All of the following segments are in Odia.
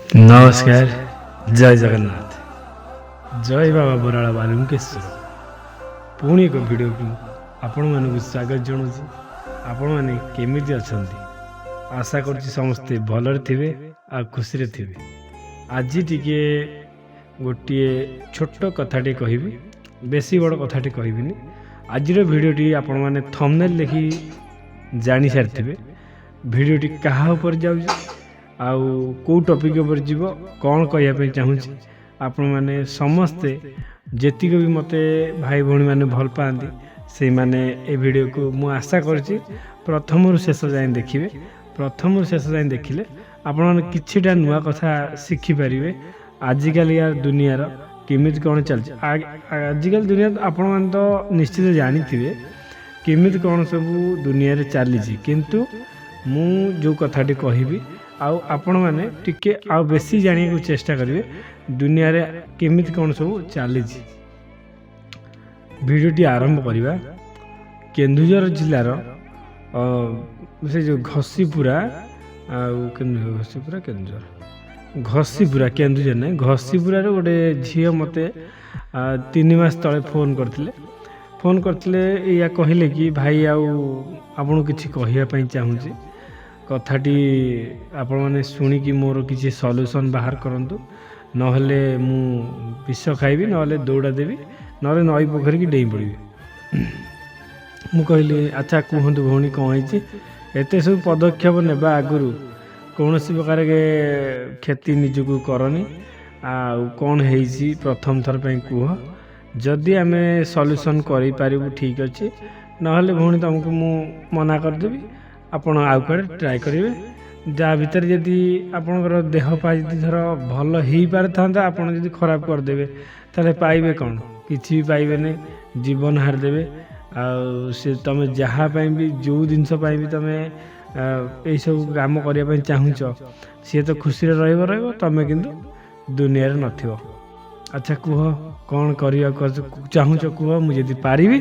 नमस्कार जय जगन्नाथ जय बाबा बराला बालुकेश्वर पुणी एक वीडियो को आपण मानक स्वागत जनाऊँ। आपण मैंने केमिति अछंती आशा करछि समस्ते भलरे थिबे आ खुशी थे। आज टिके गोटे छोट कथाटे कहबी, बेसी बड़ कथाटे कहबिनी। आजिर भिडियोटी आपण माने थंबनेल देखि जानी सारिथिबे भिडियोटी कहा ऊपर जाउछि आउ को टॉपिक ऊपर जीव कौन कहया चाहूँगी। आपण मैंने समस्ते जेतिक भी मते भाई भौणी मैंने भल पाती से माने ए वीडियो को मु आशा करछि प्रथम रु शेष जाए देखिए। प्रथम रु शेष जाए देखिले आपण माने किछिटा नुआ कथा शिखि पारिबे। आजिकल यार दुनियार केमिति कौन चलछि। आजिकल दुनिया आपण माने तो निश्चित जानिथिबे केमिति कौन सब दुनिया रे चलीछि, किंतु मु जो कथाटी कहबी आउ आपण माने टिके आउ बेसी जानिया को चेष्टा करिवे दुनिया रे केमिति कौन सब चलीछि। वीडियोटी आरंभ करिवा। केन्दुझर जिलार से जो घसीपुरा घसीपुरा केन्दुझर नहीं घसीपुरा गोटे झील मते 3 मास तले फोन करते या कहले कि भाई आपन किसी कहवाई चाहूँगी कथाटी आपण मैंने शुणिकी मोर किसी सॉल्यूशन बाहर करंतु, नहले मु विष खाइबी, नहले दौड़ा देवी, नहले नई पोखरी की डेई पड़ी। मु कहली अच्छा कहतु भौणी कौन है एत सब पदक्षेप नेबा आगु कौन सी प्रकार के क्षति निजक करनी कौन है प्रथम थर पे कह जदि आम सॉल्यूशन कर ठीक अच्छे, नहले भौणी तुमको मु मना करदेवी आपण आउ कड़े ट्राए करेंगे जहाँ भितर जदि आपणकर देह पा धर भल हो पार था आपड़ जब खराब करदे ताले पाइबे कौन किसी भी पाइबे नहीं, जीवन हारदेवे। से तुम जहाँ भी जो जिनस भी तुम यही सब काम करने चाहूच सी तो खुशी रही तुम किंतु दुनिया रे नथिबो। अच्छा कह कौन करने चाहूच कह मुझे पारि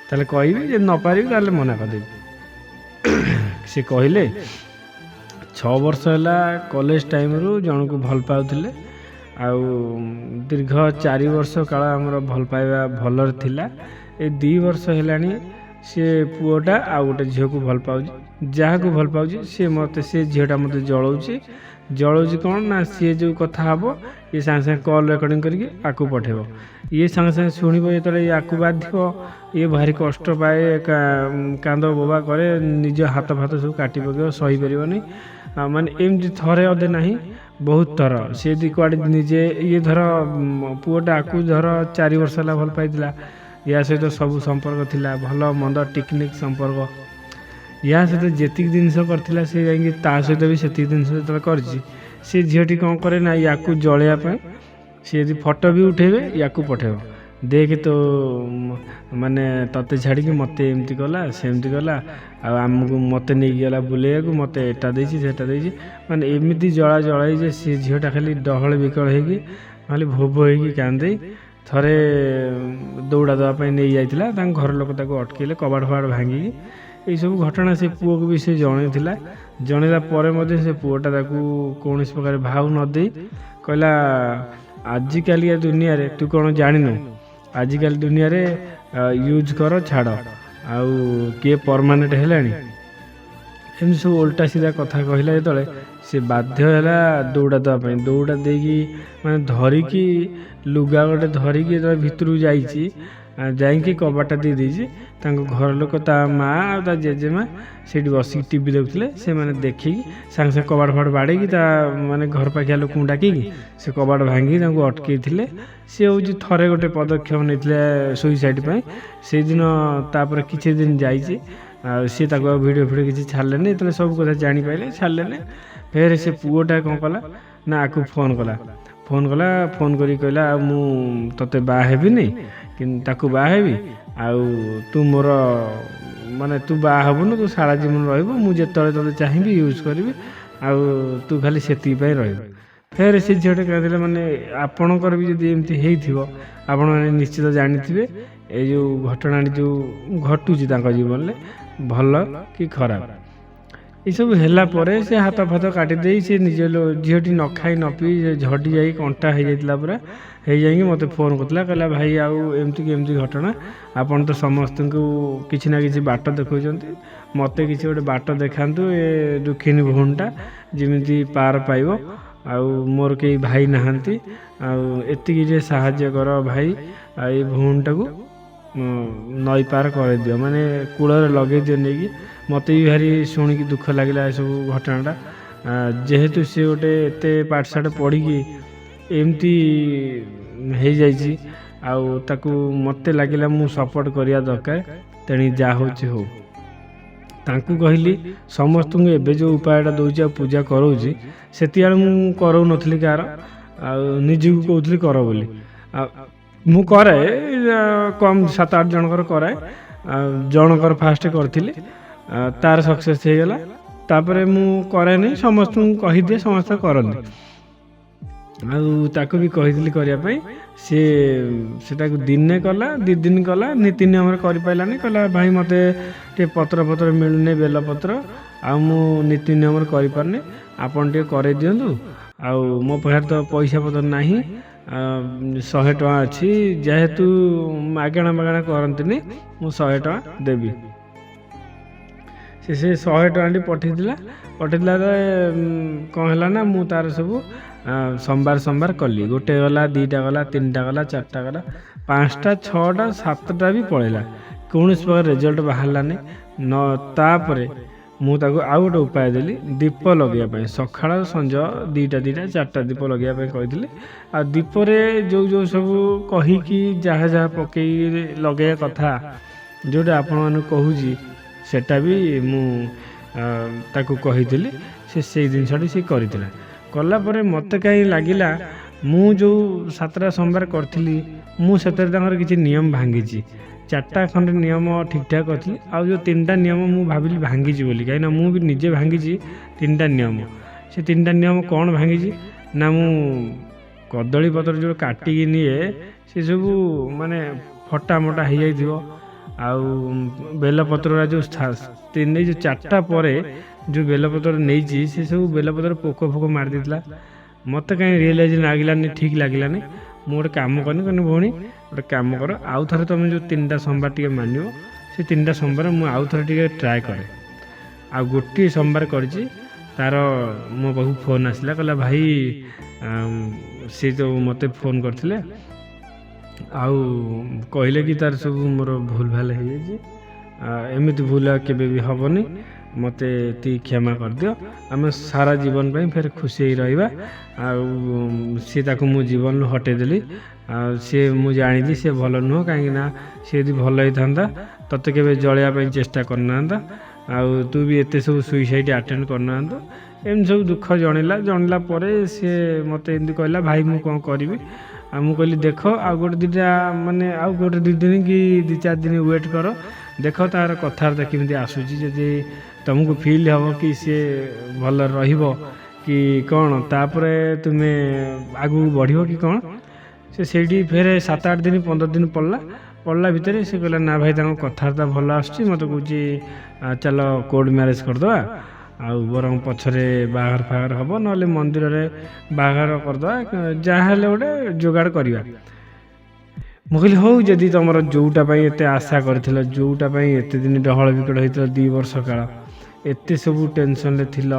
ताले कहबी, जे न पारि ताले मना करदेवी। से कहले 6 वर्ष है कॉलेज टाइम रू जन को भल पाउथिले आउ दीर्घ 4 वर्ष काल आमर भल पाइबा भलर थिला। ए 2 वर्ष हेलानी से पुओटा आ गोटे झील को भल पाउछि, जहाँ को भल पाउछि से मते से झीलटा मते जलाउछि कौन ना सी जो कथा हम ये सागे सागे कॉल रेकर्डिंग करके आकु पठेब। ये सागे सागे शुणव जो आकु बाधिब ये भारी कष्ट पाए कांद बोबा करे निज हाथ फाथ सब काटी पक सही पारनी माने एमती थरे अधे ना बहुत थर सी यदि कड़े निजे ये धर पुओटा आकु धर 4 वर्ष है भल पाई या सहित सब संपर्क थिला भल मंद टेक्निक संपर्क या सहित जेतिक जिनस करथिला से जाइए ता सहित भी सेतिक जिनस जो कर झीटी कौन करे ना या जलैया सी यदि फोटो भी उठेबे या पठेब देख तो माने तते छाड़ी मते एमती कला सेमती कला आमको मते नहीं गला बुले को मते एटा देछि सेटा देछि माने एमती जला जलाई जे सी झीटा खाली डहल बिकल होगी खाली भोब होगी कांदे थरे दौड़ा देवाई नहीं जाइला घर लोक अटकेले कबाड़ फबाड़ भांगी ये सब घटना से पुओ को भी से जनला से पुओटा कौन प्रकार भाव नदे कहला आजिकल दुनिया रे तू कौन जानिनु आजिकल दुनिया रे यूज कर छाड़ आउ किए परमानेंट है एम सब उल्टा सीधा कथा कहला जो से बाध्य है दौड़ा देवाई दौड़ा देकी माने धरिकी लुगा गोटे धरिकी भितर जाइए कबाटा दे देछि घर लोक ता माँ ता जेजेमा से बसिक टीवी देखुले से माने देखिकी सांगे सांगे कबाड़ फाड़ बाड़े माने घर पाखिया लोक डाकिकी से कबाड़ भांगी अटकई सी हूँ थरे गोटे पदक्षेप नहीं सुइसाइड से दिन तापर किछि दिन जाइए सी वीडियो फिडियो किसी छाड़े तो सब कथा जापारे छाड़े फिर से पुओटा कौन कला ना आकु फोन कला फोन करी कहला मु तते बाहेबी नहीं कि ताकू बाहेबी आउ तू मोर माने तू बाहबुनु तू सारा जीवन रहिबो मुझे तते चाहिए यूज करी आउ तू खाली सेती रही। फिर से झीटे कहते माने आपणकर भी जब एमती हो आपण मैंने निश्चित जानी ये जो घटना जो घटुची जीवन में भल कि खराब ଏସବୁ ହେଲା ପରେ ସେ ହାତ ଫାତ କାଟିଦେଇ ସେ ନିଜ ଝିଅଟି ନ ଖାଇ ନ ପିଇ ଝଡ଼ି ଯାଇ କଣ୍ଟା ହେଇଯାଇଥିଲା ପୁରା। ହେଇଯାଇକି ମୋତେ ଫୋନ୍ କରିଥିଲା, କହିଲା ଭାଇ ଆଉ ଏମିତି କେମିତି ଘଟଣା, ଆପଣ ତ ସମସ୍ତଙ୍କୁ କିଛି ନା କିଛି ବାଟ ଦେଖାଉଛନ୍ତି, ମୋତେ କିଛି ଗୋଟେ ବାଟ ଦେଖାନ୍ତୁ ଏ ଦୁଃଖିନୀ ଭଉଣୀଟା ଯେମିତି ପାର ପାଇବ। ଆଉ ମୋର କେହି ଭାଇ ନାହାନ୍ତି, ଆଉ ଏତିକି ଯେ ସାହାଯ୍ୟ କର ଭାଇ, ଆଉ ଏଇ ଭଉଣୀଟାକୁ ନଈ ପାର କରେଇଦିଅ, ମାନେ କୂଳରେ ଲଗେଇ ଦିଅ ନେଇକି। ମୋତେ ବି ଭାରି ଶୁଣିକି ଦୁଃଖ ଲାଗିଲା ଏସବୁ ଘଟଣାଟା। ଯେହେତୁ ସେ ଗୋଟେ ଏତେ ପାଠଶାଠ ପଢ଼ିକି ଏମିତି ହେଇଯାଇଛି, ଆଉ ତାକୁ ମୋତେ ଲାଗିଲା ମୁଁ ସପୋର୍ଟ କରିବା ଦରକାର। ତେଣୁ ଯାହା ହେଉଛି ହଉ। ତାଙ୍କୁ କହିଲି ସମସ୍ତଙ୍କୁ ଏବେ ଯେଉଁ ଉପାୟଟା ଦେଉଛି ଆଉ ପୂଜା କରାଉଛି, ସେତିକିବେଳେ ମୁଁ କରାଉନଥିଲି କାହାର, ଆଉ ନିଜକୁ କହୁଥିଲି କର ବୋଲି। ଆଉ ମୁଁ କରେ କମ୍ 7-8 ଜଣଙ୍କର କରାଏ। ଆଉ ଜଣଙ୍କର ଫାଷ୍ଟ କରିଥିଲି, ତାର ସକ୍ସେସ୍ ହେଇଗଲା। ତାପରେ ମୁଁ କରେନି, ସମସ୍ତଙ୍କୁ କହିଦିଏ, ସମସ୍ତେ କରନ୍ତି। ଆଉ ତାକୁ ବି କହିଥିଲି କରିବା ପାଇଁ, ସିଏ ସେଟାକୁ ଦିନେ କଲା, 2 ଦିନ କଲା, ନୀତି ନିୟମରେ କରିପାରିଲାନି। କହିଲା ଭାଇ ମୋତେ ଟିକେ ପତ୍ର ମିଳୁନି, ବେଲପତ୍ର, ଆଉ ମୁଁ ନୀତି ନିୟମରେ କରିପାରୁନି, ଆପଣ ଟିକେ କରେଇ ଦିଅନ୍ତୁ। ଆଉ ମୋ ପାଖରେ ତ ପଇସା ପତ୍ର ନାହିଁ, 100 ଟଙ୍କା ଅଛି, ଯେହେତୁ ମାଗଣା କରନ୍ତିନି, ମୁଁ 100 ଟଙ୍କା ଦେବି। ସେ 100 ଟଙ୍କାଟି ପଠେଇଥିଲା ତ କ'ଣ ହେଲା ନା, ମୁଁ ତାର ସବୁ ସୋମବାର କଲି। ଗୋଟେ ଗଲା, 2ଟା ଗଲା, 3ଟା ଗଲା, 4ଟା ଗଲା, 5ଟା, 6ଟା, 7ଟା ବି ପଳେଇଲା, କୌଣସି ପ୍ରକାର ରେଜଲ୍ଟ ବାହାରିଲାନି। ତାପରେ ମୁଁ ତାକୁ ଆଉ ଗୋଟେ ଉପାୟ ଦେଲି, ଦୀପ ଲଗାଇବା ପାଇଁ। ସକାଳ ସଞ୍ଜ 2ଟା 4ଟା ଦୀପ ଲଗାଇବା ପାଇଁ କହିଥିଲି। ଆଉ ଦୀପରେ ଯେଉଁ ସବୁ କହିକି ଯାହା ପକେଇ ଲଗାଇବା କଥା, ଯେଉଁଟା ଆପଣମାନଙ୍କୁ କହୁଛି, ସେଟା ବି ମୁଁ ତାକୁ କହିଥିଲି। ସେ ସେଇ ଜିନିଷଟି ସେ କରିଥିଲା। କଲା ପରେ ମୋତେ କାହିଁ ଲାଗିଲା, ମୁଁ ଯେଉଁ 7ଟା ସୋମବାର କରିଥିଲି, ମୁଁ ସେଥିରେ ତାଙ୍କର କିଛି ନିୟମ ଭାଙ୍ଗିଛି। 4ଟା ଖଣ୍ଡେ ନିୟମ ଠିକ୍ଠାକ୍ କରିଥିଲି, ଆଉ ଯେଉଁ 3ଟା ନିୟମ ମୁଁ ଭାବିଲି ଭାଙ୍ଗିଛି ବୋଲି, କାହିଁକିନା ମୁଁ ବି ନିଜେ ଭାଙ୍ଗିଛି 3ଟା ନିୟମ। ସେ 3ଟା ନିୟମ କ'ଣ ଭାଙ୍ଗିଛି ନା, ମୁଁ କଦଳୀ ପତ୍ର ଯେଉଁ କାଟିକି ନିଏ, ସେସବୁ ମାନେ ଫଟା ମୋଟା ହେଇଯାଇଥିବ। ଆଉ ବେଲପତ୍ରଟା ଯେଉଁ 4ଟା ପରେ ଯେଉଁ ବେଲପତ୍ର ନେଇଛି, ସେସବୁ ବେଲପତ୍ର ପୋକ ମାରି ଦେଇଥିଲା। ମୋତେ କାହିଁ ରିଏଲାଇଜ୍ ଲାଗିଲାନି, ଠିକ୍ ଲାଗିଲାନି। ମୁଁ ଗୋଟେ କାମ କନି ଭଉଣୀ, ଗୋଟେ କାମ କର, ଆଉ ଥରେ ତୁମେ ଯେଉଁ 3ଟା ସୋମବାର ଟିକେ ମାନିବ, ସେ 3ଟା ସୋମବାର ମୁଁ ଆଉ ଥରେ ଟିକେ ଟ୍ରାଏ କରେ। ଆଉ ଗୋଟିଏ ସୋମବାର କରିଛି, ତାର ମୋ ପାଖକୁ ଫୋନ୍ ଆସିଲା, କହିଲା ଭାଇ ସେ ଯେଉଁ ମୋତେ ଫୋନ୍ କରିଥିଲେ, ଆଉ କହିଲେ କି ତାର ସବୁ ମୋର ଭୁଲ ଭାଲ ହେଇଯାଇଛି, ଏମିତି ଭୁଲ ଆଉ କେବେ ବି ହେବନି, ମୋତେ ଏତିକି କ୍ଷମା କରିଦିଅ, ଆମେ ସାରା ଜୀବନ ପାଇଁ ଫେର ଖୁସି ହେଇ ରହିବା। ଆଉ ସିଏ ତାକୁ ମୁଁ ଜୀବନରୁ ହଟେଇଦେଲି। ଆଉ ସିଏ ମୁଁ ଜାଣିଛି ସିଏ ଭଲ ନୁହଁ, କାହିଁକିନା ସିଏ ଯଦି ଭଲ ହେଇଥାନ୍ତା ତୋତେ କେବେ ଜଳେଇବା ପାଇଁ ଚେଷ୍ଟା କରିନାହାନ୍ତା, ଆଉ ତୁ ବି ଏତେ ସବୁ ସୁଇସାଇଡ୍ ଆଟେଣ୍ଡ କରିନାହାନ୍ତୁ। ଏମିତି ସବୁ ଦୁଃଖ ଜଣେଇଲା ପରେ ସିଏ ମୋତେ ଏମିତି କହିଲା, ଭାଇ ମୁଁ କ'ଣ କରିବି? ଆଉ ମୁଁ କହିଲି ଦେଖ, ଆଉ ଗୋଟେ 2ଟା ମାନେ ଆଉ ଗୋଟେ 2 ଦିନ କି 2-4 ଦିନ ୱେଟ୍ କର, ଦେଖ ତାର କଥାବାର୍ତ୍ତା କେମିତି ଆସୁଛି। ଯଦି ତୁମକୁ ଫିଲ୍ ହେବ କି ସିଏ ଭଲ ରହିବ କି କ'ଣ, ତାପରେ ତୁମେ ଆଗକୁ ବଢ଼ିବ କି କ'ଣ। ସେ ସେଇଠି ଫେରେ 7-8 ଦିନ 15 ଦିନ ପଡ଼ିଲା ଭିତରେ ସେ କହିଲା ନା ଭାଇ ତାଙ୍କ କଥାବାର୍ତ୍ତା ଭଲ ଆସୁଛି, ମୋତେ କହୁଛି ଚାଲ କୋର୍ଟ ମ୍ୟାରେଜ୍ କରିଦେବା, ଆଉ ବରଂ ପଛରେ ବାହାଘର ହେବ, ନହେଲେ ମନ୍ଦିରରେ ବାହାଘର କରିଦେବା, ଯାହା ହେଲେ ଗୋଟେ ଯୋଗାଡ଼ କରିବା। ମୁଁ କହିଲି ହଉ, ଯଦି ତୁମର ଯେଉଁଟା ପାଇଁ ଏତେ ଆଶା କରିଥିଲ, ଯେଉଁଟା ପାଇଁ ଏତେ ଦିନ ଡହଳ ବିକଳ ହେଇଥିଲ, 2 ବର୍ଷ କାଳ ଏତେ ସବୁ ଟେନସନ୍ରେ ଥିଲ,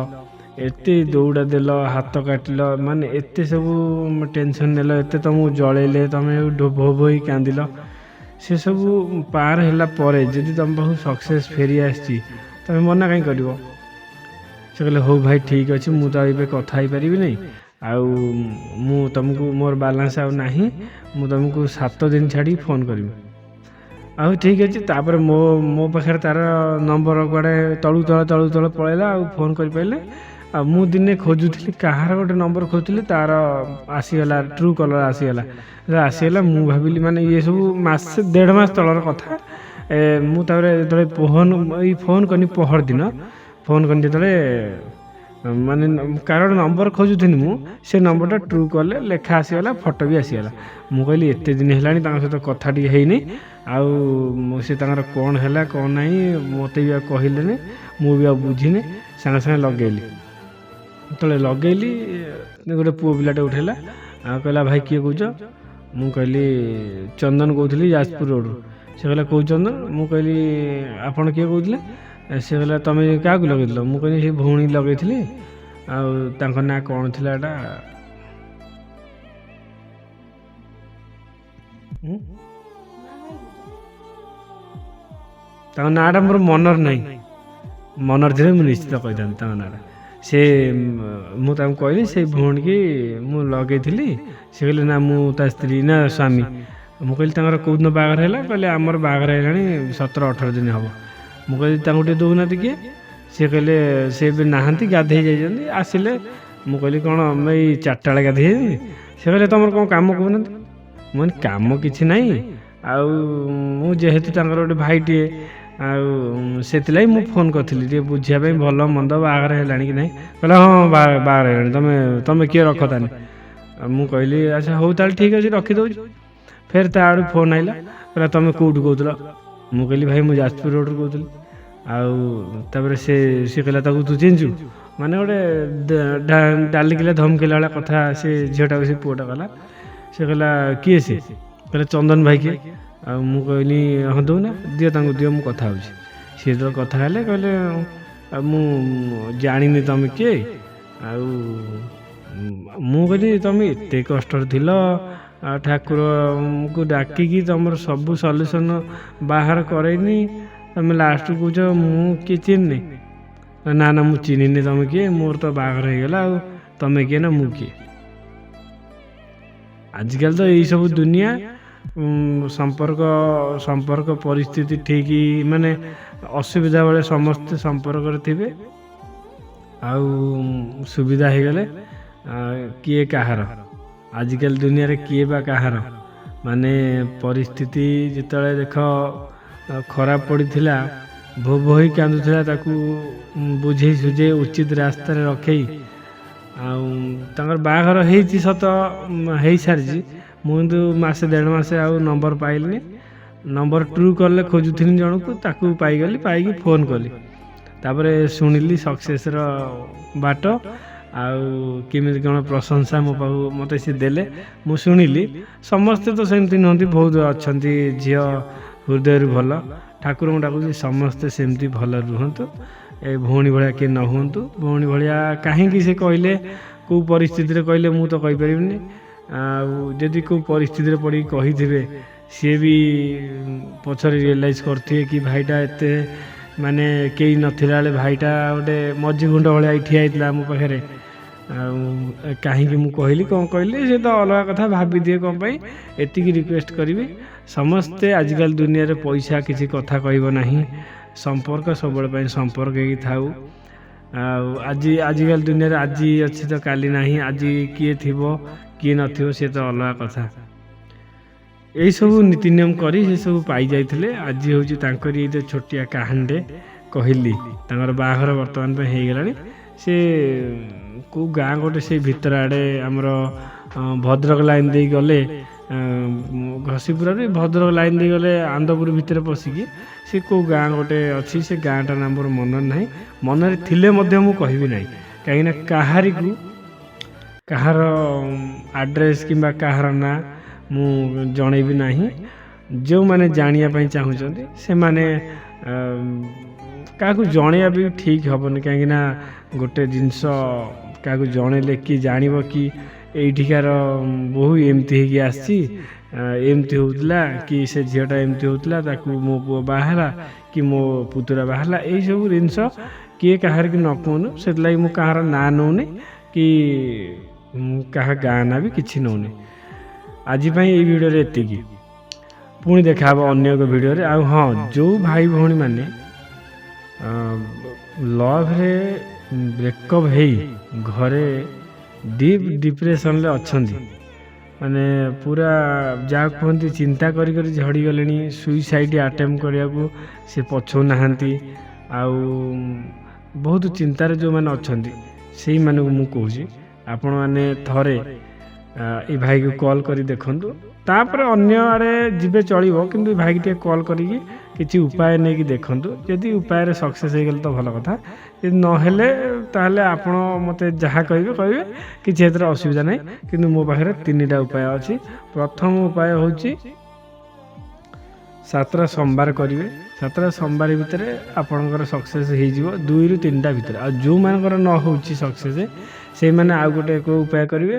ଏତେ ଦୌଡ଼ା ଦେଲ, ହାତ କାଟିଲ, ମାନେ ଏତେ ସବୁ ଟେନସନ୍ ନେଲ, ଏତେ ତୁମକୁ ଜଳେଇଲେ, ତୁମେ ଭୋ ହେଇ କାନ୍ଦିଲ, ସେସବୁ ପାର ହେଲା ପରେ ଯଦି ତୁମ ପାଖକୁ ସକ୍ସେସ୍ ଫେରି ଆସିଛି, ତୁମେ ମନା କାହିଁ କରିବ? ସେ କହିଲେ ହଉ ଭାଇ ଠିକ୍ ଅଛି, ମୁଁ ତ ଏବେ କଥା ହେଇପାରିବି ନାହିଁ, ଆଉ ମୁଁ ତୁମକୁ ମୋର ବାଲାନ୍ସ ଆଉ ନାହିଁ, ମୁଁ ତୁମକୁ 7 ଦିନ ଛାଡ଼ିକି ଫୋନ୍ କରିବି। ଆଉ ଠିକ୍ ଅଛି। ତାପରେ ମୋ ପାଖରେ ତାର ନମ୍ବର କୁଆଡ଼େ ତଳୁ ପଳେଇଲା, ଆଉ ଫୋନ୍ କରିପାରିଲେ। ଆଉ ମୁଁ ଦିନେ ଖୋଜୁଥିଲି, କାହାର ଗୋଟେ ନମ୍ବର ଖୋଜୁଥିଲି, ତାର ଆସିଗଲା, ଟ୍ରୁ କଲର୍ ଆସିଗଲା। ମୁଁ ଭାବିଲି ମାନେ ଇଏ ସବୁ 1.5 ମାସ ତଳର କଥା। ମୁଁ ତାପରେ ଯେତେବେଳେ ଫୋନ୍ କନି, ପହର ଦିନ ଫୋନ୍ କନି, ଯେତେବେଳେ ମାନେ କାରଣ ନମ୍ବର ଖୋଜୁଥିଲି ମୁଁ, ସେ ନମ୍ବରଟା ଟ୍ରୁ କଲେ ଲେଖା ଆସିଗଲା, ଫଟୋ ବି ଆସିଗଲା। ମୁଁ କହିଲି ଏତେ ଦିନ ହେଲାଣି ତାଙ୍କ ସହିତ କଥା ଟିକେ ହେଇନି, ଆଉ ସେ ତାଙ୍କର କ'ଣ ହେଲା କ'ଣ ନାହିଁ ମୋତେ ବି ଆଉ କହିଲେନି, ମୁଁ ବି ଆଉ ବୁଝିନି। ସାଙ୍ଗେ ସାଙ୍ଗେ ଲଗେଇଲି। ଯେତେବେଳେ ଲଗେଇଲି ଗୋଟେ ପୁଅ ପିଲାଟେ ଉଠେଇଲା, ଆଉ କହିଲା ଭାଇ କିଏ କହୁଛ? ମୁଁ କହିଲି ଚନ୍ଦନ କହୁଥିଲି ଯାଜପୁର ରୋଡ଼ରୁ। ସେ କହିଲା କେଉଁ ଚନ୍ଦନ? ମୁଁ କହିଲି ଆପଣ କିଏ କହୁଥିଲେ? ସେ କହିଲା ତମେ କାହାକୁ ଲଗେଇଥିଲ? ମୁଁ କହିଲି ସେ ଭଉଣୀ ଲଗେଇଥିଲି, ଆଉ ତାଙ୍କ ନାଁ କ'ଣ ଥିଲା ଏଇଟା, ତାଙ୍କ ନାଁଟା ମୋର ମନରେ ନାହିଁ, ମନରେ ଥିଲେ ମୁଁ ନିଶ୍ଚିତ କହିଥାନ୍ତି ତାଙ୍କ ନାଁଟା। ସେ ମୁଁ ତାଙ୍କୁ କହିଲି ସେଇ ଭଉଣୀକି ମୁଁ ଲଗେଇଥିଲି। ସେ କହିଲେ ନା ମୁଁ ତା ସ୍ତ୍ରୀ ନା ସ୍ୱାମୀ। ମୁଁ କହିଲି ତାଙ୍କର କେଉଁଦିନ ବାହାଘର ହେଲା? କହିଲେ ଆମର ବାହାଘର ହେଲାଣି 17-18 ଦିନ ହେବ। ମୁଁ କହିଲି ତାଙ୍କୁ ଟିକେ ଦେଉନାହାନ୍ତି କିଏ? ସେ କହିଲେ ସେ ଏବେ ନାହାନ୍ତି, ଗାଧେଇ ଯାଇଛନ୍ତି, ଆସିଲେ। ମୁଁ କହିଲି କ'ଣ ଏଇ 4ଟା ବେଳେ ଗାଧେଇ ଯାଇଛନ୍ତି? ସେ କହିଲେ ତୁମର କ'ଣ କାମ କହୁନାହାନ୍ତି? ମୁଁ କହିଲି କାମ କିଛି ନାହିଁ, ଆଉ ମୁଁ ଯେହେତୁ ତାଙ୍କର ଗୋଟେ ଭାଇଟିଏ, ଆଉ ସେଥିଲାଗି ମୁଁ ଫୋନ୍ କରିଥିଲି ଟିକେ ବୁଝିବା ପାଇଁ ଭଲ ମନ୍ଦ ବାହାଘର ହେଲାଣି କି ନାହିଁ। କହିଲା ହଁ ବାହାଘର ହେଲାଣି, ତମେ କିଏ ରଖ ତାହେଲେ। ମୁଁ କହିଲି ଆଚ୍ଛା ହଉ ତାହେଲେ ଠିକ୍ ଅଛି ରଖିଦେଉଛି। ଫେର୍ ତା ଆଡ଼ୁ ଫୋନ୍ ଆସିଲା, କହିଲା ତମେ କେଉଁଠୁ କହୁଥିଲ? ମୁଁ କହିଲି ଭାଇ ମୁଁ ଯାଜପୁର ରୋଡ଼ରୁ କହୁଥିଲି। ଆଉ ତାପରେ ସେ କହିଲା ତାକୁ ତୁ ଚିହ୍ନିଛୁ? ମାନେ ଗୋଟେ ଡାଲିକିଲା ଧମକିଲା ଭଳିଆ କଥା ସେ ଝିଅଟାକୁ ସେ ପୁଅଟା କଲା। ସେ କହିଲା କିଏ ସେ? କହିଲା ଚନ୍ଦନ ଭାଇ କିଏ? ଆଉ ମୁଁ କହିଲି ହଁ ଦେଉନା, ଦିଅ ତାଙ୍କୁ ଦିଅ, ମୁଁ କଥା ହେଉଛି। ସିଏ ଯେତେବେଳେ କଥା ହେଲେ କହିଲେ ଆଉ ମୁଁ ଜାଣିନି ତମେ କିଏ। ଆଉ ମୁଁ କହିଲି ତମେ ଏତେ କଷ୍ଟରେ ଥିଲ, ଆଉ ଠାକୁରଙ୍କୁ ଡାକିକି ତମର ସବୁ ସଲ୍ୟୁସନ୍ ବାହାର କରେଇନି, ତମେ ଲାଷ୍ଟକୁ କହୁଛ ମୁଁ କିଏ ଚିହ୍ନିନି? ନା ନା ମୁଁ ଚିହ୍ନିନି ତମେ କିଏ, ମୋର ତ ବାହାଘର ହେଇଗଲା, ଆଉ ତମେ କିଏ ନା ମୁଁ କିଏ? ଆଜିକାଲି ତ ଏଇସବୁ ଦୁନିଆ। ସମ୍ପର୍କ ପରିସ୍ଥିତି ଠିକ୍ ମାନେ ଅସୁବିଧା ବେଳେ ସମସ୍ତେ ସମ୍ପର୍କରେ ଥିବେ, ଆଉ ସୁବିଧା ହେଇଗଲେ କିଏ କାହାର। ଆଜିକାଲି ଦୁନିଆରେ କିଏ ବା କାହାର। ମାନେ ପରିସ୍ଥିତି ଯେତେବେଳେ ଦେଖ ଖରାପ ପଡ଼ିଥିଲା, ଭୋ ହୋଇ କାନ୍ଦୁଥିଲା, ତାକୁ ବୁଝେଇ ସୁଝେଇ ଉଚିତ ରାସ୍ତାରେ ରଖେଇ, ଆଉ ତାଙ୍କର ବାହାଘର ହେଇଛି ସତ, ହେଇସାରିଛି। ମୁଁ କିନ୍ତୁ ମାସେ 1.5 ମାସ ଆଉ ନମ୍ବର ପାଇଲିନି। ନମ୍ବର ଟ୍ରୁ କଲେ ଖୋଜୁଥିଲି ଜଣକୁ, ତାକୁ ପାଇଗଲି, ପାଇକି ଫୋନ୍ କଲି। ତାପରେ ଶୁଣିଲି ସକ୍ସେସ୍ର ବାଟ, ଆଉ କେମିତି କ'ଣ ପ୍ରଶଂସା ମୋ ପାଖକୁ ମୋତେ ସେ ଦେଲେ ମୁଁ ଶୁଣିଲି। ସମସ୍ତେ ତ ସେମିତି ନୁହନ୍ତି, ବହୁତ ଅଛନ୍ତି ଝିଅ ହୃଦୟରୁ ଭଲ। ଠାକୁରଙ୍କୁ ଡାକୁଛି ସମସ୍ତେ ସେମିତି ଭଲ ରୁହନ୍ତୁ, ଏ ଭଉଣୀ ଭଳିଆ କିଏ ନ ହୁଅନ୍ତୁ। ଭଉଣୀ ଭଳିଆ କାହିଁକି ସେ କହିଲେ, କେଉଁ ପରିସ୍ଥିତିରେ କହିଲେ ମୁଁ ତ କହିପାରିବିନି। ଆଉ ଯଦି କେଉଁ ପରିସ୍ଥିତିରେ ପଡ଼ିକି କହିଥିବେ, ସିଏ ବି ପଛରେ ରିଏଲାଇଜ୍ କରିଥିବେ କି ଭାଇଟା ଏତେ ମାନେ କେହି ନଥିଲା ବେଳେ ଭାଇଟା ଗୋଟେ ମଝି ଗୁଣ୍ଡ ଭଳିଆ ଠିଆ ହେଇଥିଲା ମୋ ପାଖରେ। ଆଉ କାହିଁକି ମୁଁ କହିଲି କ'ଣ କହିଲି ସେ ତ ଅଲଗା କଥା, ଭାବିଦିଏ କ'ଣ ପାଇଁ। ଏତିକି ରିକ୍ୱେଷ୍ଟ କରିବି, ସମସ୍ତେ ଆଜିକାଲି ଦୁନିଆରେ ପଇସା କିଛି କଥା କହିବ ନାହିଁ, ସମ୍ପର୍କ ସବୁବେଳେ ପାଇଁ ସମ୍ପର୍କ ହେଇକି ଥାଉ। ଆଉ ଆଜିକାଲି ଦୁନିଆରେ ଆଜି ଅଛି ତ କାଲି ନାହିଁ, ଆଜି କିଏ ଥିବ କିଏ ନଥିବ ସେ ତ ଅଲଗା କଥା। ଏଇସବୁ ନୀତି ନିୟମ କରି ସେସବୁ ପାଇଯାଇଥିଲେ। ଆଜି ହେଉଛି ତାଙ୍କରି ଏଇ ଯେଉଁ ଛୋଟିଆ କାହାଣୀଟେ କହିଲି, ତାଙ୍କର ବାହାଘର ବର୍ତ୍ତମାନ ପାଇଁ ହେଇଗଲାଣି। ସେ କେଉଁ ଗାଁ ଗୋଟେ ସେଇ ଭିତର ଆଡ଼େ, ଆମର ଭଦ୍ରକ ଲାଇନ୍ ଦେଇ ଗଲେ, ଘସିପୁରାରୁ ଭଦ୍ରକ ଲାଇନ୍ ଦେଇ ଗଲେ ଆନ୍ଦପୁର ଭିତରେ ପଶିକି ସେ କେଉଁ ଗାଁ ଗୋଟେ ଅଛି, ସେ ଗାଁଟା ନାଁ ମୋର ମନରେ ନାହିଁ। ମନରେ ଥିଲେ ମଧ୍ୟ ମୁଁ କହିବି ନାହିଁ, କାହିଁକିନା କାହାର ଆଡ୍ରେସ୍ କିମ୍ବା କାହାର ନାଁ ମୁଁ ଜଣେଇବି ନାହିଁ। ଯେଉଁମାନେ ଜାଣିବା ପାଇଁ ଚାହୁଁଛନ୍ତି ସେମାନେ କାହାକୁ ଜଣେଇବା ବି ଠିକ୍ ହେବନି, କାହିଁକିନା ଗୋଟେ ଜିନିଷ କାହାକୁ ଜଣେଇଲେ କି ଜାଣିବ କି ଏଇଠିକାର ବୋହୂ ଏମିତି ହେଇକି ଆସିଛି, ଏମିତି ହେଉଥିଲା, କି ସେ ଝିଅଟା ଏମିତି ହେଉଥିଲା, ତାକୁ ମୋ ପୁଅ ବାହା ହେଲା କି ମୋ ପୁତୁରା ବାହା ହେଲା। ଏଇସବୁ ଜିନିଷ କିଏ କାହାର କି ନ କହୁନୁ, ସେଥିଲାଗି ମୁଁ କାହାର ନାଁ ନେଉନି କି କାହା ଗାଁ ନାଁ ବି କିଛି ନେଉନି। ଆଜି ପାଇଁ ଏଇ ଭିଡ଼ିଓରେ ଏତିକି, ପୁଣି ଦେଖା ହେବ ଅନ୍ୟ ଏକ ଭିଡ଼ିଓରେ। ଆଉ ହଁ, ଯେଉଁ ଭାଇ ଭଉଣୀମାନେ ଲଭ୍ରେ ବ୍ରେକଅପ୍ ହେଇ ଘରେ ଡିପ୍ରେସନ୍ରେ ଅଛନ୍ତି, ମାନେ ପୁରା ଯାହା କୁହନ୍ତି ଚିନ୍ତା କରି କରି ଝଡ଼ିଗଲେଣି, ସୁଇସାଇଡ଼୍ ଆଟେମ୍ପ୍ଟ କରିବାକୁ ସେ ପଛଉନାହାନ୍ତି, ଆଉ ବହୁତ ଚିନ୍ତାରେ ଯେଉଁମାନେ ଅଛନ୍ତି ସେଇମାନଙ୍କୁ ମୁଁ କହୁଛି ଆପଣମାନେ ଥରେ ଏ ଭାଇକୁ କଲ୍ କରି ଦେଖନ୍ତୁ, ତାପରେ ଅନ୍ୟ ଆଡ଼େ ଯିବେ ଚଳିବ, କିନ୍ତୁ ଏ ଭାଇକି ଟିକେ କଲ୍ କରିକି କିଛି ଉପାୟ ନେଇକି ଦେଖନ୍ତୁ। ଯଦି ଉପାୟରେ ସକ୍ସେସ୍ ହେଇଗଲେ ତ ଭଲ କଥା, ଯଦି ନହେଲେ ତାହେଲେ ଆପଣ ମୋତେ ଯାହା କହିବେ କିଛି ଏଥିରେ ଅସୁବିଧା ନାହିଁ। କିନ୍ତୁ ମୋ ପାଖରେ 3ଟା ଉପାୟ ଅଛି। ପ୍ରଥମ ଉପାୟ ହେଉଛି 7ଟା ସୋମବାର କରିବେ। 7ଟା ସୋମବାର ଭିତରେ ଆପଣଙ୍କର ସକ୍ସେସ୍ ହେଇଯିବ, 2ରୁ 3ଟା ଭିତରେ। ଆଉ ଯେଉଁମାନଙ୍କର ନ ହେଉଛି ସକ୍ସେସ୍, ସେଇମାନେ ଆଉ ଗୋଟେ କେଉଁ ଉପାୟ କରିବେ,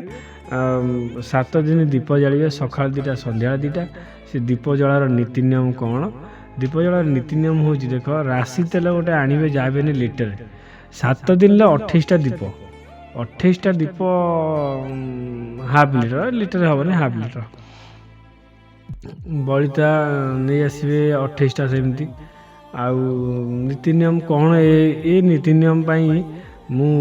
7 ଦିନ ଦୀପ ଜାଳିବେ, ସକାଳ 2ଟା ସନ୍ଧ୍ୟାବେଳେ 2ଟା। ସେ ଦୀପ ଜଳାର ନୀତି ନିୟମ କ'ଣ? ଦୀପ ଜଳାର ନୀତି ନିୟମ ହେଉଛି, ଦେଖ, ରାଶି ତେଲ ଗୋଟେ ଆଣିବେ, ଯାହା ବି ହେଲେ ଲିଟରେ। 7 ଦିନରେ 28ଟା ଦୀପ, 28ଟା ଦୀପ ହାଫ୍ ଲିଟର ହେବନି, ହାଫ୍ ଲିଟର ବଳିତା ନେଇ ଆସିବେ 28ଟା ସେମିତି। ଆଉ ନୀତି ନିୟମ କ'ଣ? ଏ ନୀତି ନିୟମ ପାଇଁ ମୁଁ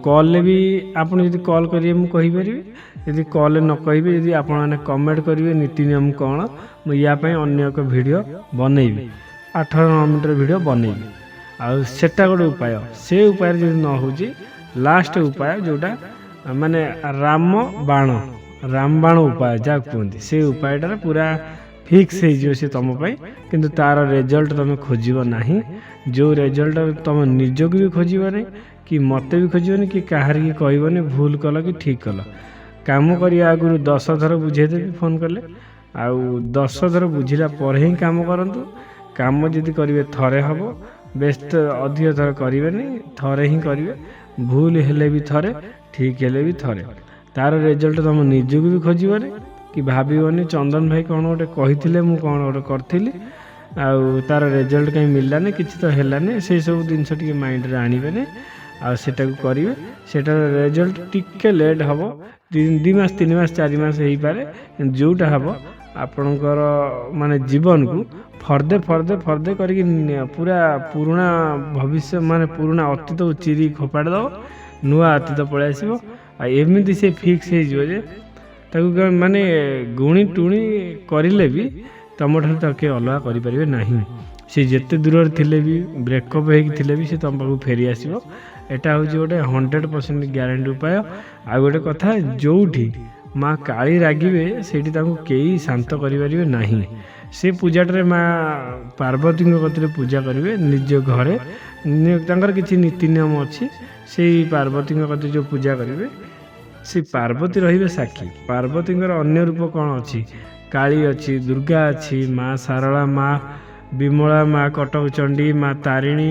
କଲ୍ରେ ବି, ଆପଣ ଯଦି କଲ୍ କରିବେ ମୁଁ କହିପାରିବି, ଯଦି କଲ୍ରେ ନ କହିବେ, ଯଦି ଆପଣମାନେ କମେଣ୍ଟ କରିବେ ନୀତି ନିୟମ କ'ଣ, ମୁଁ ୟା ପାଇଁ ଅନ୍ୟ ଏକ ଭିଡ଼ିଓ ବନେଇବି, 8-9 ମିନିଟର ଭିଡ଼ିଓ ବନେଇବି। ଆଉ ସେଟା ଗୋଟେ ଉପାୟ। ସେ ଉପାୟରେ ଯଦି ନ ହେଉଛି, ଲାଷ୍ଟ ଉପାୟ ଯେଉଁଟା ମାନେ ରାମବାଣ ଉପାୟ ଯାହା କୁହନ୍ତି, ସେ ଉପାୟଟାରେ ପୁରା ଫିକ୍ସ ହେଇଯିବ ସେ ତୁମ ପାଇଁ। କିନ୍ତୁ ତାର ରେଜଲ୍ଟ ତୁମେ ଖୋଜିବ ନାହିଁ। ଯେଉଁ ରେଜଲ୍ଟ ତୁମ ନିଜକୁ ବି ଖୋଜିବନି, କି ମୋତେ ବି ଖୋଜିବନି, କି କାହାରିକି କହିବନି ଭୁଲ କଲ କି ଠିକ୍ କଲ। କାମ କରିବା ଆଗରୁ 10 ଥର ବୁଝେଇଦେବି ଫୋନ୍ କଲେ, ଆଉ 10 ଥର ବୁଝିଲା ପରେ ହିଁ କାମ କରନ୍ତୁ। କାମ ଯଦି କରିବେ ଥରେ ହେବ, ବେଷ୍ଟ ଅଧିକ ଥର କରିବେନି, ଥରେ ହିଁ କରିବେ। ଭୁଲ ହେଲେ ବି ଥରେ, ଠିକ୍ ହେଲେ ବି ଥରେ। ତାର ରେଜଲ୍ଟ ତୁମ ନିଜକୁ ବି ଖୋଜିବନି, କି ଭାବିବନି ଚନ୍ଦନ ଭାଇ କ'ଣ ଗୋଟେ କହିଥିଲେ, ମୁଁ କ'ଣ ଗୋଟେ କରିଥିଲି, ଆଉ ତାର ରେଜଲ୍ଟ କାହିଁ ମିଳିଲାନି, କିଛି ତ ହେଲାନି। ସେସବୁ ଜିନିଷ ଟିକେ ମାଇଣ୍ଡରେ ଆଣିବେନି, ଆଉ ସେଟାକୁ କରିବେ। ସେଟାର ରେଜଲ୍ଟ ଟିକେ ଲେଟ୍ ହେବ, 2 ମାସ 3 ମାସ 4 ମାସ ହେଇପାରେ। ଯେଉଁଟା ହେବ ଆପଣଙ୍କର ମାନେ ଜୀବନକୁ ଫର୍ଦେ କରିକି ପୁରା ପୁରୁଣା ଭବିଷ୍ୟ, ମାନେ ପୁରୁଣା ଅତୀତକୁ ଚିରି ଖୋପାଡ଼ି ଦେବ, ନୂଆ ଅତୀତ ପଳେଇ ଆସିବ। ଆଉ ଏମିତି ସେ ଫିକ୍ସ ହେଇଯିବ ଯେ ତାକୁ ମାନେ ଗୁଣି ଟୁଣି କରିଲେ ବି ତୁମଠାରୁ ତାକୁ କିଏ ଅଲଗା କରିପାରିବେ ନାହିଁ। ସେ ଯେତେ ଦୂରରେ ଥିଲେ ବି, ବ୍ରେକଅପ୍ ହେଇକି ଥିଲେ ବି, ସେ ତୁମ ପାଖକୁ ଫେରି ଆସିବ। ଏଟା ହେଉଛି ଗୋଟେ 100% ଗ୍ୟାରେଣ୍ଟି ଉପାୟ। ଆଉ ଗୋଟେ କଥା, ଯେଉଁଠି ମା କାଳୀ ରାଗିବେ ସେଇଠି ତାଙ୍କୁ କେହି ଶାନ୍ତ କରିପାରିବେ ନାହିଁ। ସେ ପୂଜାଟାରେ ମା ପାର୍ବତୀଙ୍କ କତିରେ ପୂଜା କରିବେ ନିଜ ଘରେ। ତାଙ୍କର କିଛି ନୀତି ନିୟମ ଅଛି। ସେଇ ପାର୍ବତୀଙ୍କ କତିରେ ଯେଉଁ ପୂଜା କରିବେ, ସେ ପାର୍ବତୀ ରହିବେ ସାକ୍ଷୀ। ପାର୍ବତୀଙ୍କର ଅନ୍ୟ ରୂପ କ'ଣ ଅଛି? କାଳୀ ଅଛି, ଦୁର୍ଗା ଅଛି, ମା ଶାରଳା, ମା ବିମଳା, ମା କଟକ ଚଣ୍ଡୀ, ମା ତାରିଣୀ,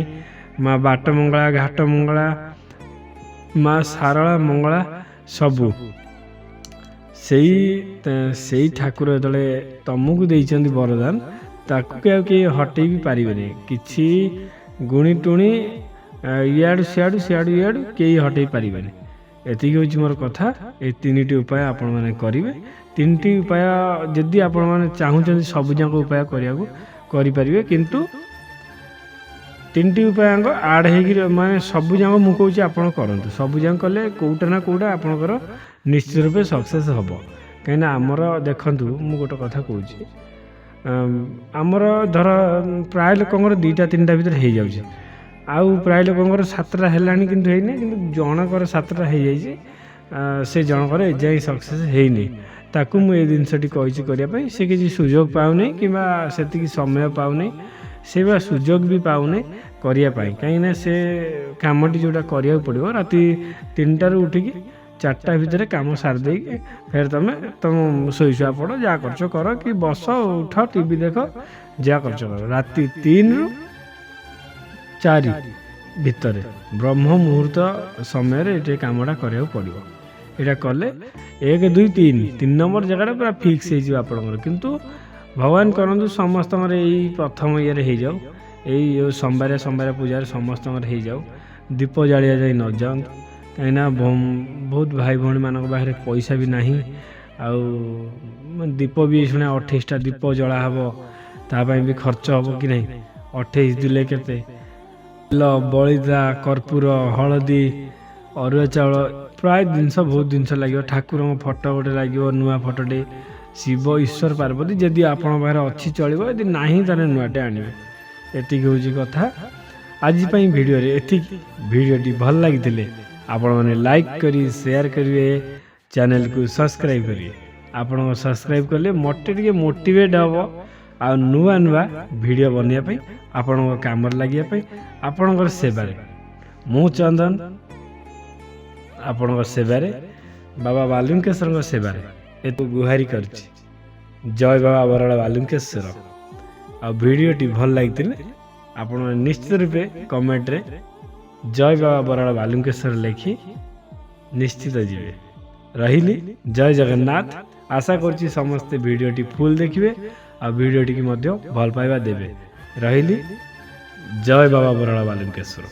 ମା ବାଟ ମଙ୍ଗଳା, ଘାଟ ମଙ୍ଗଳା, ମା ଶାରଳା ମଙ୍ଗଳା ସବୁ। ସେଇ ଠାକୁର ଯେତେବେଳେ ତମକୁ ଦେଇଛନ୍ତି ବରଦାନ, ତାକୁ ଆଉ କେହି ହଟେଇ ବି ପାରିବେନି। କିଛି ଗୁଣି ଟୁଣି ଇଆଡ଼ୁ ସିଆଡ଼ୁ କେହି ହଟେଇ ପାରିବେନି। ଏତିକି ହେଉଛି ମୋର କଥା। এই 3ଟି ଉପାୟ ଆପଣମାନେ କରିବେ। 3ଟି ଉପାୟ ଯଦି ଆପଣମାନେ ଚାହୁଁଛନ୍ତି ସବୁଯାକ ଉପାୟ କରିବାକୁ କରିପାରିବେ, କିନ୍ତୁ 3ଟି ଉପାୟଙ୍କ ଆଡ଼୍ ହେଇକି ମାନେ ସବୁଯାକ ମୁଁ କହୁଛି ଆପଣ କରନ୍ତୁ। ସବୁଯାକ କଲେ କେଉଁଟା ନା କେଉଁଟା ଆପଣଙ୍କର ନିଶ୍ଚିତ ରୂପେ ସକ୍ସେସ୍ ହେବ। କାହିଁକିନା ଆମର ଦେଖନ୍ତୁ, ମୁଁ ଗୋଟେ କଥା କହୁଛି, ଆମର ଧର ପ୍ରାୟ ଲୋକଙ୍କର 2ଟା 3ଟା ଭିତରେ ହେଇଯାଉଛି, ଆଉ ପ୍ରାୟ ଲୋକଙ୍କର 7ଟା ହେଲାଣି କିନ୍ତୁ ହେଇନି। କିନ୍ତୁ ଜଣଙ୍କର 7ଟା ହେଇଯାଇଛି, ସେ ଜଣଙ୍କର ଏଯାଏଁ ସକ୍ସେସ୍ ହେଇନି। ତାକୁ ମୁଁ ଏ ଜିନିଷଟି କହିଛି କରିବା ପାଇଁ। ସେ କିଛି ସୁଯୋଗ ପାଉନି, କିମ୍ବା ସେତିକି ସମୟ ପାଉନି, ସେ ବା ସୁଯୋଗ ବି ପାଉନି କରିବା ପାଇଁ। କାହିଁକିନା ସେ କାମଟି ଯେଉଁଟା କରିବାକୁ ପଡ଼ିବ, ରାତି 3ଟାରୁ ଉଠିକି 4ଟା ଭିତରେ କାମ ସାରି ଦେଇକି ଫେର ତମ ଶୋଇଶୁଆ ପଡ଼, ଯାହା କରୁଛ କର, କି ବସ, ଉଠ, ଟିଭି ଦେଖ, ଯାହା କରୁଛ କର। ରାତି 3ରୁ 4 ଭିତରେ ବ୍ରହ୍ମ ମୁହୂର୍ତ୍ତ ସମୟରେ ଏଠି କାମଟା କରିବାକୁ ପଡ଼ିବ। ଏଇଟା କଲେ 1 2 3 ନମ୍ବର ଜାଗାଟା ପୁରା ଫିକ୍ସ ହେଇଯିବ ଆପଣଙ୍କର। କିନ୍ତୁ ଭଗବାନ କରନ୍ତୁ ସମସ୍ତଙ୍କର ଏଇ ପ୍ରଥମ ଇଏରେ ହେଇଯାଉ, ଏଇ ସୋମବାର ପୂଜାରେ ସମସ୍ତଙ୍କର ହେଇଯାଉ, ଦୀପ ଜାଳିବା ଯାଇ ନ ଯାଆନ୍ତୁ। କାହିଁକିନା ବହୁତ ଭାଇ ଭଉଣୀମାନଙ୍କ ପାଖରେ ପଇସା ବି ନାହିଁ। ଆଉ ଦୀପ ବି ଶୁଣେ 28ଟା ଦୀପ ଜଳା ହେବ, ତା ପାଇଁ ବି ଖର୍ଚ୍ଚ ହେବ କି ନାହିଁ। 28 ଦେଲେ କେତେ? ବଳିତା, କର୍ପୂର, ହଳଦୀ, ଅରୁଆ ଚାଉଳ, ପ୍ରାୟ ଜିନିଷ, ବହୁତ ଜିନିଷ ଲାଗିବ। ଠାକୁରଙ୍କ ଫଟୋ ଗୋଟେ ଲାଗିବ, ନୂଆ ଫଟୋଟେ, ଶିବ, ଈଶ୍ୱର, ପାର୍ବତୀ। ଯଦି ଆପଣଙ୍କ ପାଖରେ ଅଛି ଚଳିବ, ଯଦି ନାହିଁ ତାହେଲେ ନୂଆଟେ ଆଣିବେ। ଏତିକି ହେଉଛି କଥା। ଆଜି ପାଇଁ ଭିଡ଼ିଓରେ ଏତିକି। ଭିଡ଼ିଓଟି ଭଲ ଲାଗିଥିଲେ आपण मैंने लाइक करी शेयर करिए चैनल को सब्सक्राइब करिए आपण सब्सक्राइब कले मटे टिके मोटिवेट हम आ नुआ नुआ वीडियो बनवाई आपण काम लगे आपण सेवार मु चंदन आपण सेवार बाबा बालुकेश्वर सेवार ए तो गुहारी कर जय बाबा बराड़ बालुकेश्वर आ वीडियोटी भल लगी आपण निश्चित रूपे कमेंट रे जय बाबा बराड़ बालुकेश्वर लिखि निश्चित जीवे रही जय जगन्नाथ आशा करछि समस्ते वीडियोटी फुल देखिए आ वीडियोटी की भल पाइबा देवे रही जय बाबा बराड़ बालुकेश्वर।